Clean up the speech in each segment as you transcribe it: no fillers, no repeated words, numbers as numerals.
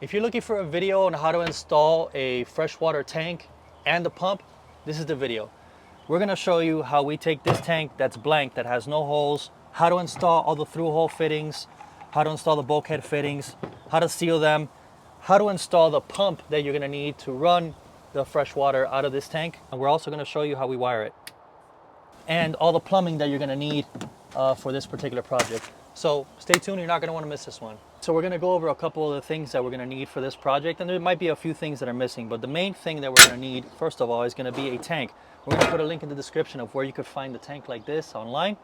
If you're looking for a video on how to install a freshwater tank and the pump, this is the video. We're gonna show you how we take this tank that's blank, that has no holes, how to install all the through hole fittings, how to install the bulkhead fittings, how to seal them, how to install the pump that you're gonna need to run the fresh water out of this tank. And we're also gonna show you how we wire it and all the plumbing that you're gonna need for this particular project. So stay tuned, you're not gonna wanna miss this one. So we're gonna go over a couple of the things that we're gonna need for this project, and there might be a few things that are missing, but the main thing that we're gonna need, first of all, is gonna be a tank. We're gonna put a link in the description of where you could find the tank like this online,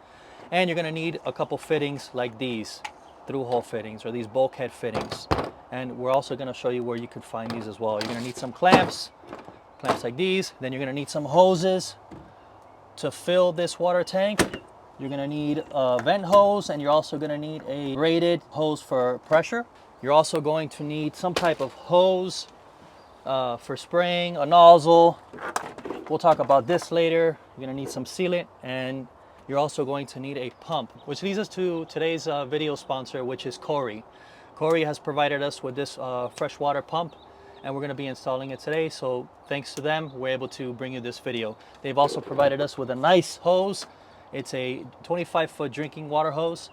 and you're gonna need a couple fittings like these, through hole fittings, or these bulkhead fittings. And we're also gonna show you where you could find these as well. You're gonna need some clamps like these, then you're gonna need some hoses to fill this water tank. You're gonna need a vent hose, and you're also gonna need a braided hose for pressure. You're also going to need some type of hose for spraying, a nozzle. We'll talk about this later. You're gonna need some sealant, and you're also going to need a pump, which leads us to today's video sponsor, which is Kohree. Kohree has provided us with this freshwater pump, and we're gonna be installing it today. So thanks to them, we're able to bring you this video. They've also provided us with a nice hose. It's a 25-foot drinking water hose.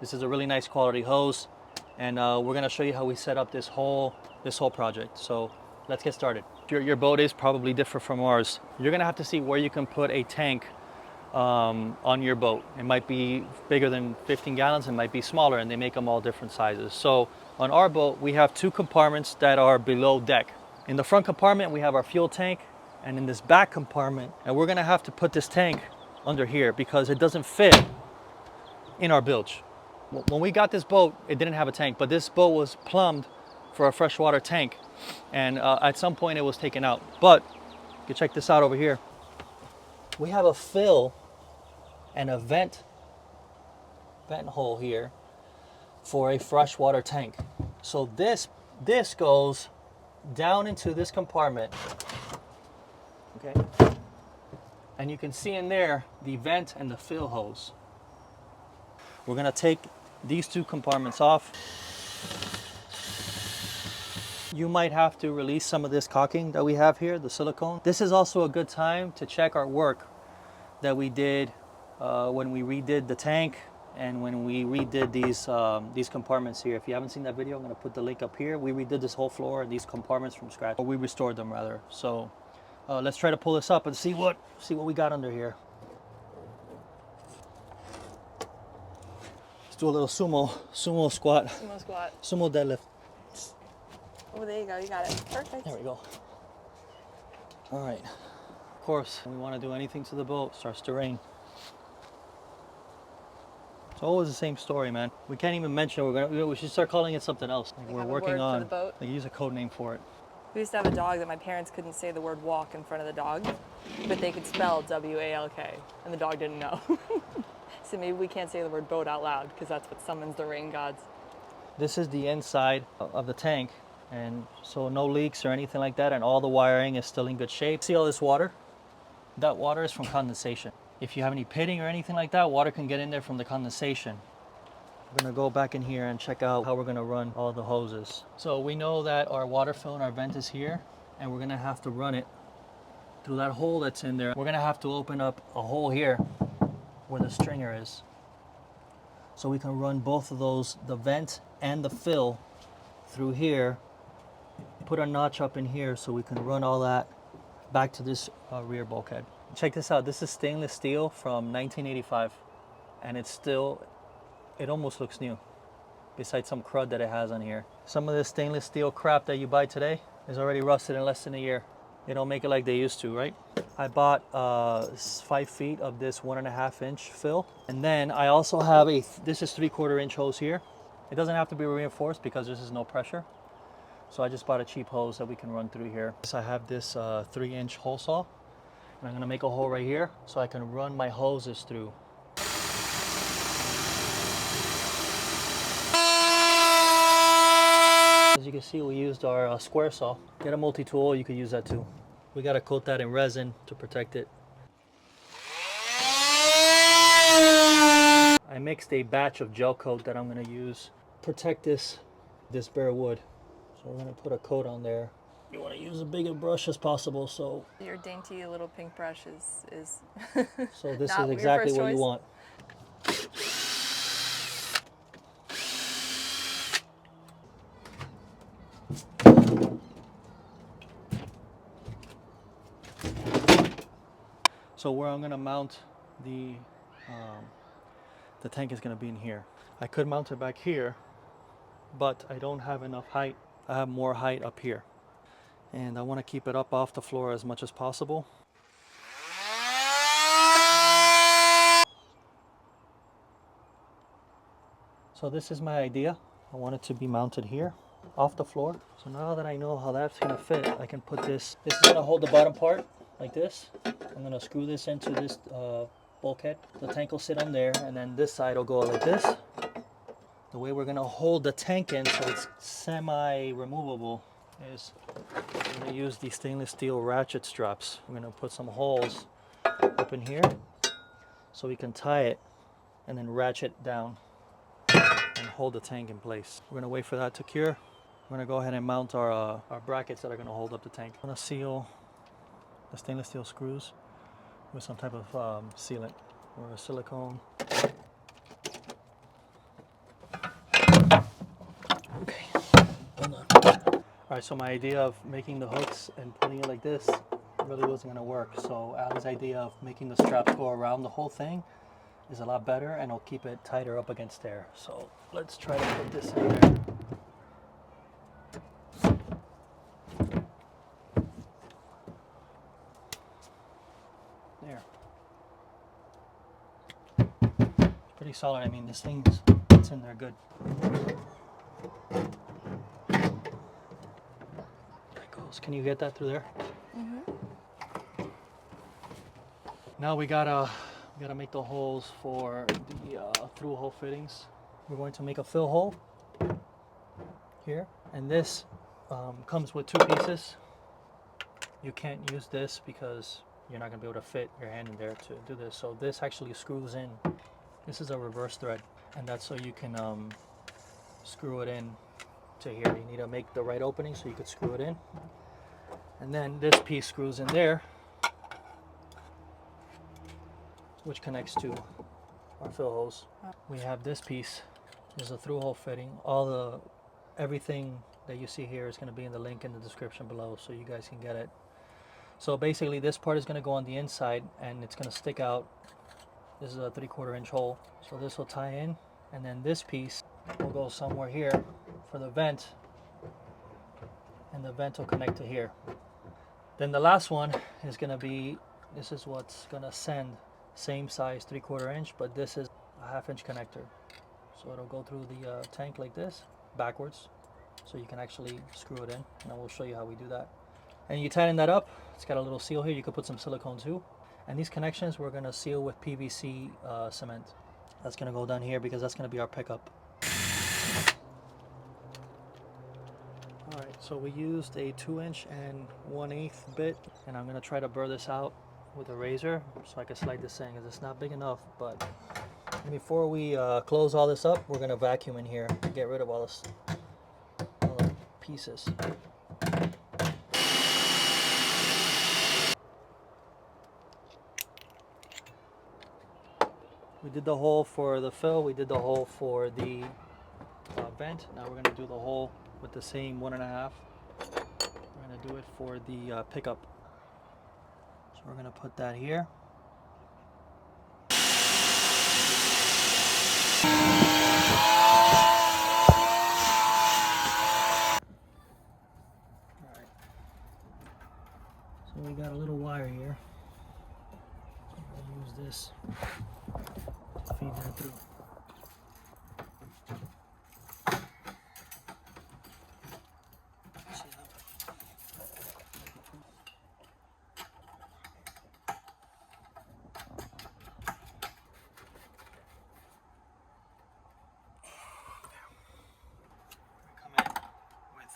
This is a really nice quality hose, and we're gonna show you how we set up this whole project. So let's get started. Your boat is probably different from ours. You're gonna have to see where you can put a tank on your boat. It might be bigger than 15 gallons, it might be smaller, and they make them all different sizes. So on our boat, we have two compartments that are below deck. In the front compartment, we have our fuel tank, and in this back compartment, and we're gonna have to put this tank under here because it doesn't fit in our bilge. When we got this boat, it didn't have a tank, but this boat was plumbed for a freshwater tank, and at some point it was taken out. But you can check this out over here. We have a fill and a vent hole here for a freshwater tank. So this goes down into this compartment, okay? And you can see in there the vent and the fill hose. We're gonna take these two compartments off. You might have to release some of this caulking that we have here, the silicone. This is also a good time to check our work that we did when we redid the tank and when we redid these compartments here. If you haven't seen that video, I'm gonna put the link up here. We redid this whole floor and these compartments from scratch, or we restored them rather. So let's try to pull this up and see what we got under here. Let's do a little sumo squat. Sumo squat. Sumo deadlift. Oh, there you go. You got it. Perfect. There we go. All right. Of course, when we want to do anything to the boat, it starts to rain. It's always the same story, man. We can't even mention it. We should start calling it something else. Like we're working on. For the boat. Like use a code name for it. We used to have a dog that my parents couldn't say the word walk in front of the dog, but they could spell W-A-L-K, and the dog didn't know. So maybe we can't say the word boat out loud because that's what summons the rain gods. This is the inside of the tank, and so no leaks or anything like that, and all the wiring is still in good shape. See all this water? That water is from condensation. If you have any pitting or anything like that, water can get in there from the condensation. We're gonna go back in here and check out how we're gonna run all the hoses. So we know that our water fill and our vent is here, and we're gonna have to run it through that hole that's in there. We're gonna have to open up a hole here where the stringer is, so we can run both of those, the vent and the fill, through here. Put a notch up in here so we can run all that back to this rear bulkhead. Check this out. This is stainless steel from 1985, and it almost looks new, besides some crud that it has on here. Some of this stainless steel crap that you buy today is already rusted in less than a year. They don't make it like they used to, right? I bought 5 feet of this 1.5 inch fill, and then I also have this is 3/4 inch hose here. It doesn't have to be reinforced because this is no pressure. So I just bought a cheap hose that we can run through here. So I have this 3-inch hole saw, and I'm gonna make a hole right here so I can run my hoses through. As you can see, we used our square saw. Get a multi-tool, you could use that too. We gotta coat that in resin to protect it. I mixed a batch of gel coat that I'm gonna use. Protect this bare wood. So we're gonna put a coat on there. You want to use a bigger brush as possible. So Your dainty little pink brush is so this not is your exactly first what you choice? want. So where I'm gonna mount the tank is gonna be in here. I could mount it back here, but I don't have enough height. I have more height up here. And I want to keep it up off the floor as much as possible. So this is my idea. I want it to be mounted here off the floor. So now that I know how that's gonna fit, I can put this is gonna hold the bottom part like this. I'm gonna screw this into this bulkhead. The tank will sit on there, and then this side will go like this. The way we're gonna hold the tank in so it's semi-removable is we're gonna use these stainless steel ratchet straps. We're gonna put some holes up in here so we can tie it and then ratchet down and hold the tank in place. We're gonna wait for that to cure. We're gonna go ahead and mount our brackets that are gonna hold up the tank. I'm gonna seal the stainless steel screws with some type of sealant or a silicone. Okay, hold on. All right, so my idea of making the hooks and putting it like this really wasn't gonna work. So Ali's idea of making the straps go around the whole thing is a lot better, and it'll keep it tighter up against there. So let's try to put this in there. There. It's pretty solid. I mean, this thing's it's in there good. There it goes. Can you get that through there? Mm-hmm. Now we gotta make the holes for the through hole fittings. We're going to make a fill hole here, and this comes with 2 pieces. You can't use this because you're not gonna be able to fit your hand in there to do this. So this actually screws in. This is a reverse thread, and that's so you can screw it in to here. You need to make the right opening so you could screw it in. And then this piece screws in there, which connects to our fill holes. We have this piece. There's a through hole fitting. Everything that you see here is going to be in the link in the description below, so you guys can get it. So basically, this part is going to go on the inside, and it's going to stick out. This is a 3/4 inch hole, so this will tie in, and then this piece will go somewhere here for the vent, and the vent will connect to here. Then the last one is going to be, this is what's going to send, same size 3/4 inch, but this is a 1/2 inch connector. So it'll go through the tank like this, backwards, so you can actually screw it in, and I will show you how we do that. And you tighten that up. It's got a little seal here. You could put some silicone too. And these connections we're going to seal with PVC cement. That's going to go down here because that's going to be our pickup. All right, so we used a 2 inch and 1/8 bit, and I'm going to try to burr this out with a razor so I can slide this in because it's not big enough. But before we close all this up, we're going to vacuum in here and get rid of all the pieces. We did the hole for the fill, we did the hole for the vent. Now we're going to do the hole with the same 1.5. We're going to do it for the pickup. So we're going to put that here. Alright. So we got a little wire here. So I'm going to use this to feed that through.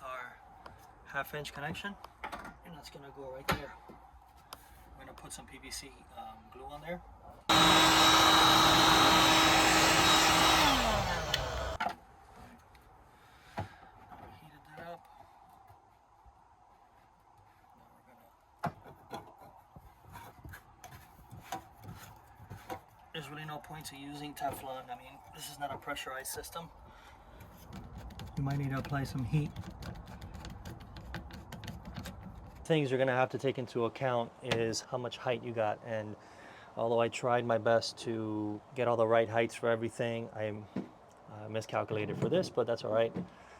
Our 1/2 inch connection, and that's gonna go right there. We're gonna put some PVC glue on there. Now we heated that up. there's really no point to using Teflon. I mean, this is not a pressurized system. You might need to apply some heat. Things you're gonna have to take into account is how much height you got, and although I tried my best to get all the right heights for everything, I miscalculated for this, but that's all right.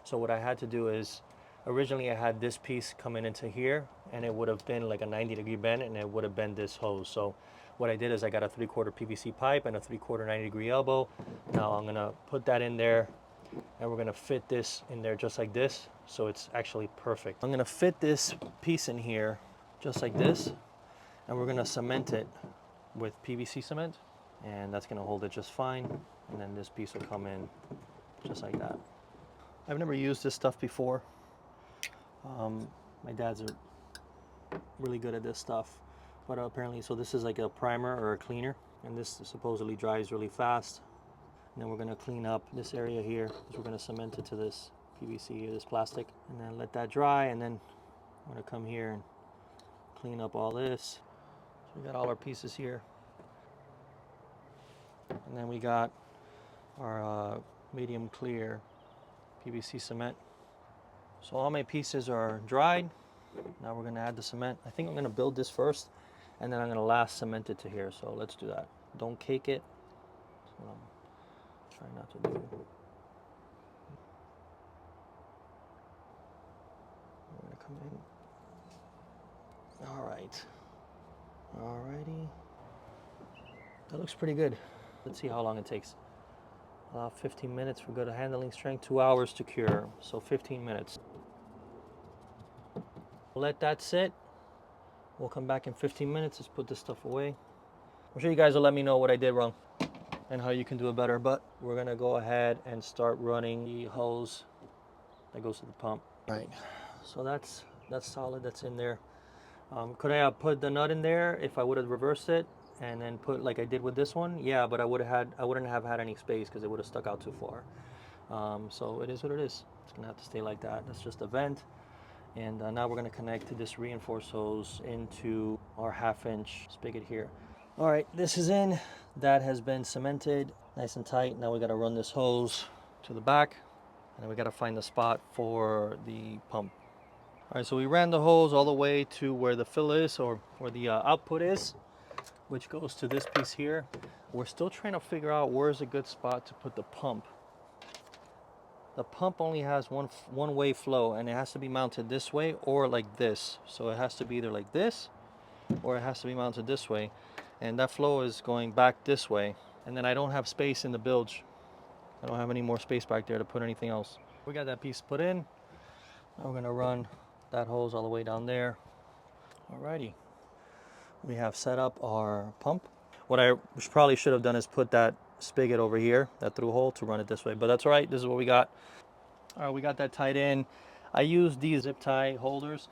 So what I had to do is, originally I had this piece coming into here, and it would have been like a 90-degree bend, and it would have been this hose. So what I did is I got a 3/4 PVC pipe and a 3/4 90-degree elbow. Now I'm gonna put that in there, and we're gonna fit this in there just like this, so it's actually perfect. I'm gonna fit this piece in here just like this, and we're gonna cement it with PVC cement, and that's gonna hold it just fine. And then this piece will come in just like that. I've never used this stuff before. My dad's are really good at this stuff, but apparently, so this is like a primer or a cleaner, and this supposedly dries really fast. And then we're gonna clean up this area here, because we're gonna cement it to this PVC or this plastic, and then let that dry, and then I'm gonna come here and clean up all this. So we got all our pieces here. And then we got our medium clear PVC cement. So all my pieces are dried. Now we're gonna add the cement. I think I'm gonna build this first, and then I'm gonna last cement it to here. So let's do that. Don't cake it. That's what I'm trying not to do. We're gonna come in. All right. Alrighty. That looks pretty good. Let's see how long it takes. 15 minutes for good handling strength, 2 hours to cure, so 15 minutes. Let that sit. We'll come back in 15 minutes. Let's put this stuff away. I'm sure you guys will let me know what I did wrong and how you can do it better, but we're gonna go ahead and start running the hose that goes to the pump. All right, so that's solid, that's in there. Could I have put the nut in there if I would have reversed it and then put like I did with this one? Yeah, but I wouldn't have had any space because it would have stuck out too far. So it is what it is. It's gonna have to stay like that. That's just a vent. And now we're gonna connect this reinforced hose into our 1/2-inch spigot here. All right, this is in. That has been cemented nice and tight. Now we gotta run this hose to the back, and then we gotta find the spot for the pump. All right, so we ran the hose all the way to where the fill is, or where the output is, which goes to this piece here. We're still trying to figure out where's a good spot to put the pump. The pump only has one way flow, and it has to be mounted this way or like this. So it has to be either like this, or it has to be mounted this way. And that flow is going back this way. And then I don't have space in the bilge. I don't have any more space back there to put anything else. We got that piece put in. Now we're gonna run that hose all the way down there. Alrighty. We have set up our pump. What I probably should have done is put that spigot over here, that through hole, to run it this way, but that's all right. This is what we got. All right, we got that tied in. I use these zip tie holders.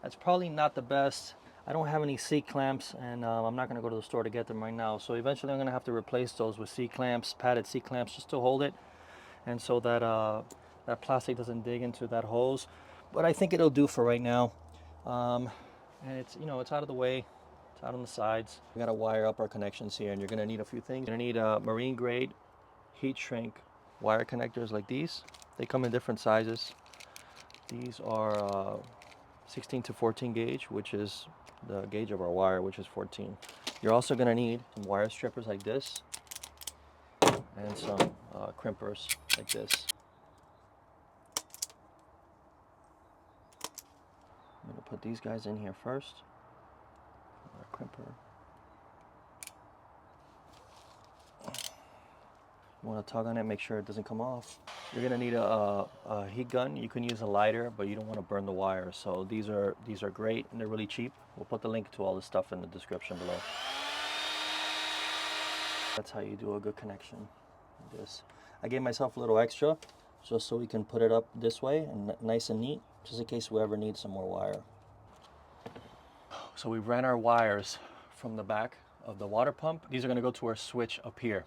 That's probably not the best. I don't have any C-clamps, and I'm not gonna go to the store to get them right now. So eventually I'm gonna have to replace those with C-clamps, padded C-clamps, just to hold it, and so that that plastic doesn't dig into that hose. But I think it'll do for right now. And it's, you know, it's out of the way. It's out on the sides. We gotta wire up our connections here, and you're gonna need a few things. You're gonna need a marine grade heat shrink wire connectors like these. They come in different sizes. These are 16 to 14 gauge, which is the gauge of our wire, which is 14. You're also gonna need some wire strippers like this, and some crimpers like this. I'm gonna put these guys in here first. Our crimper. You want to tug on it, make sure it doesn't come off. You're gonna need a heat gun. You can use a lighter, but you don't want to burn the wire. So these are great, and they're really cheap. We'll put the link to all this stuff in the description below. That's how you do a good connection. Like this. I gave myself a little extra, just so we can put it up this way and nice and neat, just in case we ever need some more wire. So we ran our wires from the back of the water pump. These are gonna go to our switch up here.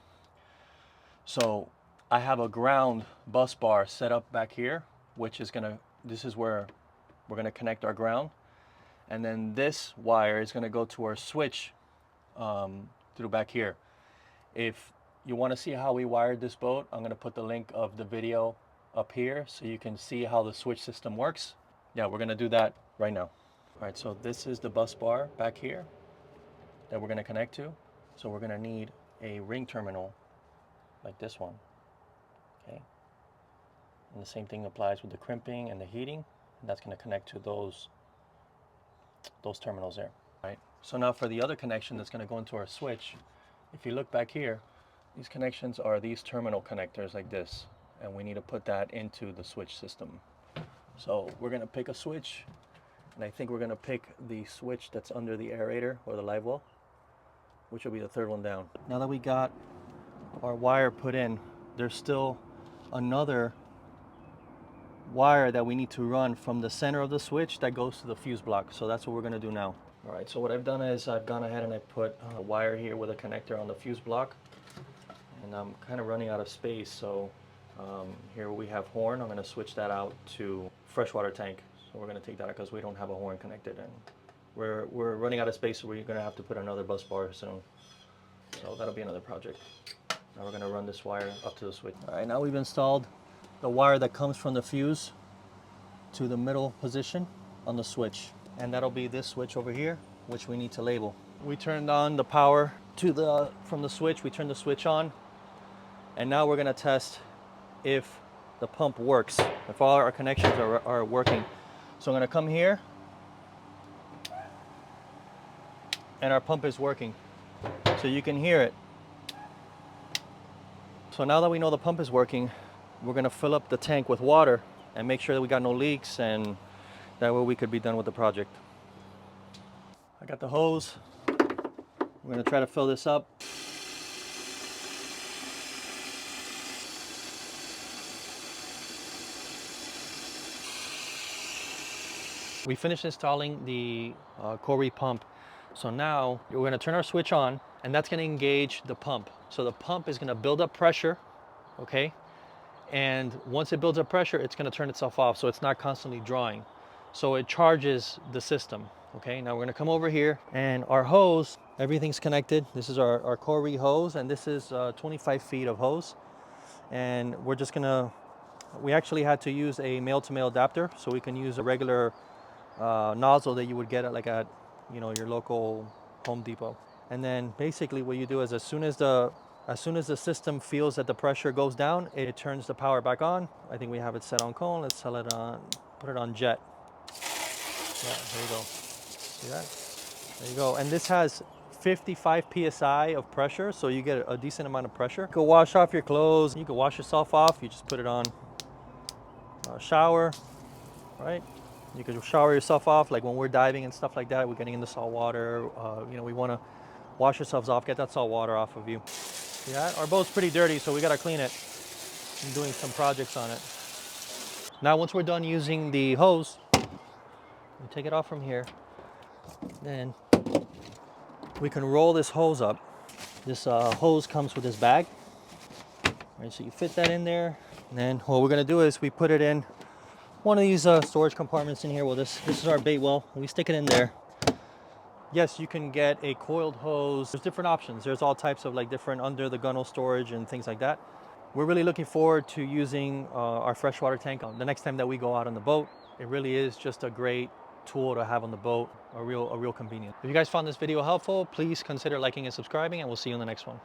So I have a ground bus bar set up back here, which is this is where we're gonna connect our ground. And then this wire is gonna go to our switch through back here. If you want to see how we wired this boat, I'm going to put the link of the video up here so you can see how the switch system works. Yeah, we're going to do that right now. All right, so this is the bus bar back here that we're going to connect to. So we're going to need a ring terminal like this one, okay? And the same thing applies with the crimping and the heating. And that's going to connect to those terminals there, right? So now for the other connection that's going to go into our switch, if you look back here, these connections are these terminal connectors like this, and we need to put that into the switch system. So we're going to pick a switch, and I think we're going to pick the switch that's under the aerator or the live well, which will be the third one down. Now that we got our wire put in, there's still another wire that we need to run from the center of the switch that goes to the fuse block. So that's what we're going to do now. All right, so what I've done is I've gone ahead and I put a wire here with a connector on the fuse block, and I'm kind of running out of space. So here we have horn. I'm going to switch that out to freshwater tank. So we're going to take that out because we don't have a horn connected, and we're running out of space, so we're going to have to put another bus bar soon. So that'll be another project. Now we're going to run this wire up to the switch. All right, now we've installed the wire that comes from the fuse to the middle position on the switch, and that'll be this switch over here, which we need to label. We turned on the power to from the switch. We turned the switch on, and now we're going to test if the pump works, if all our connections are working. So I'm going to come here, and our pump is working, so you can hear it. So now that we know the pump is working, we're going to fill up the tank with water and make sure that we got no leaks, and that way we could be done with the project. I got the hose. We're going to try to fill this up. We finished installing the Kohree pump. So now we're going to turn our switch on, and that's going to engage the pump. So the pump is going to build up pressure, okay? And once it builds up pressure, it's going to turn itself off, so it's not constantly drawing. So it charges the system, okay? Now we're going to come over here, and our hose, everything's connected. This is our Kohree hose, and this is 25 feet of hose. And we're just going to, we actually had to use a male-to-male adapter, so we can use a regular nozzle that you would get at your local Home Depot. And then basically what you do is as soon as the system feels that the pressure goes down, it turns the power back on. I think we have it set on cone. Let's put it on jet. Yeah, there you go. See that? There you go. And this has 55 psi of pressure, so you get a decent amount of pressure. You can wash off your clothes. You can wash yourself off. You just put it on shower, right? You can shower yourself off, like when we're diving and stuff like that. We're getting into salt water. We want to wash yourselves off, get that salt water off of you. Yeah, our boat's pretty dirty, so we got to clean it. I'm doing some projects on it. Now, once we're done using the hose, we take it off from here. Then we can roll this hose up. This hose comes with this bag. All right, so you fit that in there. And then what we're going to do is we put it in one of these storage compartments in here. Well, this is our bait well. We stick it in there. Yes, you can get a coiled hose. There's different options. There's all types of different under the gunnel storage and things like that. We're really looking forward to using our freshwater tank the next time that we go out on the boat. It really is just a great tool to have on the boat, a real convenience. If you guys found this video helpful, please consider liking and subscribing, and we'll see you in the next one.